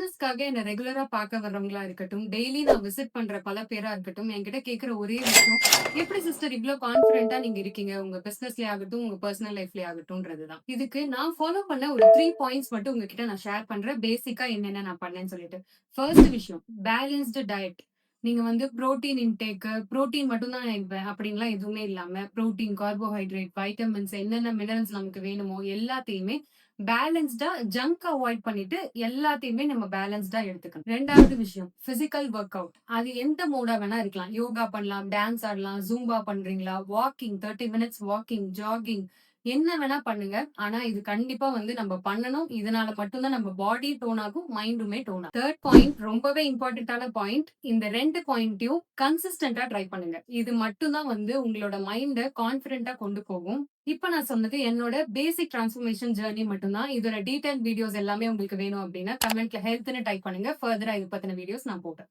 ஃபிட்னஸ்க்காக என்ன ரெகுலரா பார்க்க வர்றவங்களா இருக்கட்டும், டெய்லி நான் விசிட் பண்ற பல பேரா இருக்கட்டும், என்கிட்ட கேட்கிற ஒரே விஷயம், "எப்படி சிஸ்டர் இவ்ளோ கான்ஃபிடென்ட்டா நீங்க இருக்கீங்க? உங்க பிசினஸ்லயே ஆகட்டும், உங்க பெர்சனல் லைஃப்லயே ஆகட்டும்ன்றது தான்." இதுக்கு நான் ஃபாலோ பண்ண ஒரு 3 பாயிண்ட்ஸ் மட்டும் உங்ககிட்ட நான் ஷேர் பண்றேன். பேசிக்கா என்னென்ன நான் பண்ணேன்னு சொல்லிட்டு. ஃபர்ஸ்ட் விஷயம், பேலன்ஸ்டு டயட். நீங்க வந்து புரோட்டீன் புரோட்டீன் மட்டும் தான் எடுப்பேன் அப்படின்லாம் எதுவுமே இல்லாம, புரோட்டீன், கார்போஹைட்ரேட், வைட்டமின்ஸ் என்னென்ன மினரல்ஸ் நமக்கு வேணுமோ எல்லாத்தையுமே பேலன்ஸ்டா ஜங்க் அவாய்ட் பண்ணிட்டு எல்லாத்தையுமே நம்ம பேலன்ஸ்டா எடுத்துக்கணும். 2வது விஷயம் பிசிக்கல் ஒர்க் அவுட். அது எந்த மூடா வேணா இருக்கலாம். யோகா பண்ணலாம், டான்ஸ் ஆடலாம், ஜூம்பா பண்றீங்களா, வாக்கிங் 30 மினிட்ஸ் வாக்கிங், ஜாகிங் என்ன வேணா பண்ணுங்க. ஆனா இது கண்டிப்பா வந்து நம்ம பண்ணணும். இதனால மட்டும் தான் நம்ம பாடி டோன் ஆகும், மைண்டுமே டோன் ஆகும். 3 பாயிண்ட் ரொம்பவே இம்பார்ட்டன்டான பாயிண்ட். இந்த 2 பாயிண்ட்டையும் கன்சிஸ்டன்ட்டா ட்ரை பண்ணுங்க. இது மட்டும் தான் வந்து உங்களோட மைண்ட கான்ஃபிடென்ட்டா கொண்டு போகும். இப்ப நான் சொன்னது என்னோட பேசிக் டிரான்ஸ்ஃபர்மேஷன் ஜர்னி மட்டும் தான். இதோட டீடைல் வீடியோஸ் எல்லாமே உங்களுக்கு வேணும் அப்டின்னா, கமெண்ட்ல ஹெல்த்ன்னு டைப் பண்ணுங்க. ஃபர்தரா இது பத்தின வீடியோஸ் நான் போடுறேன்.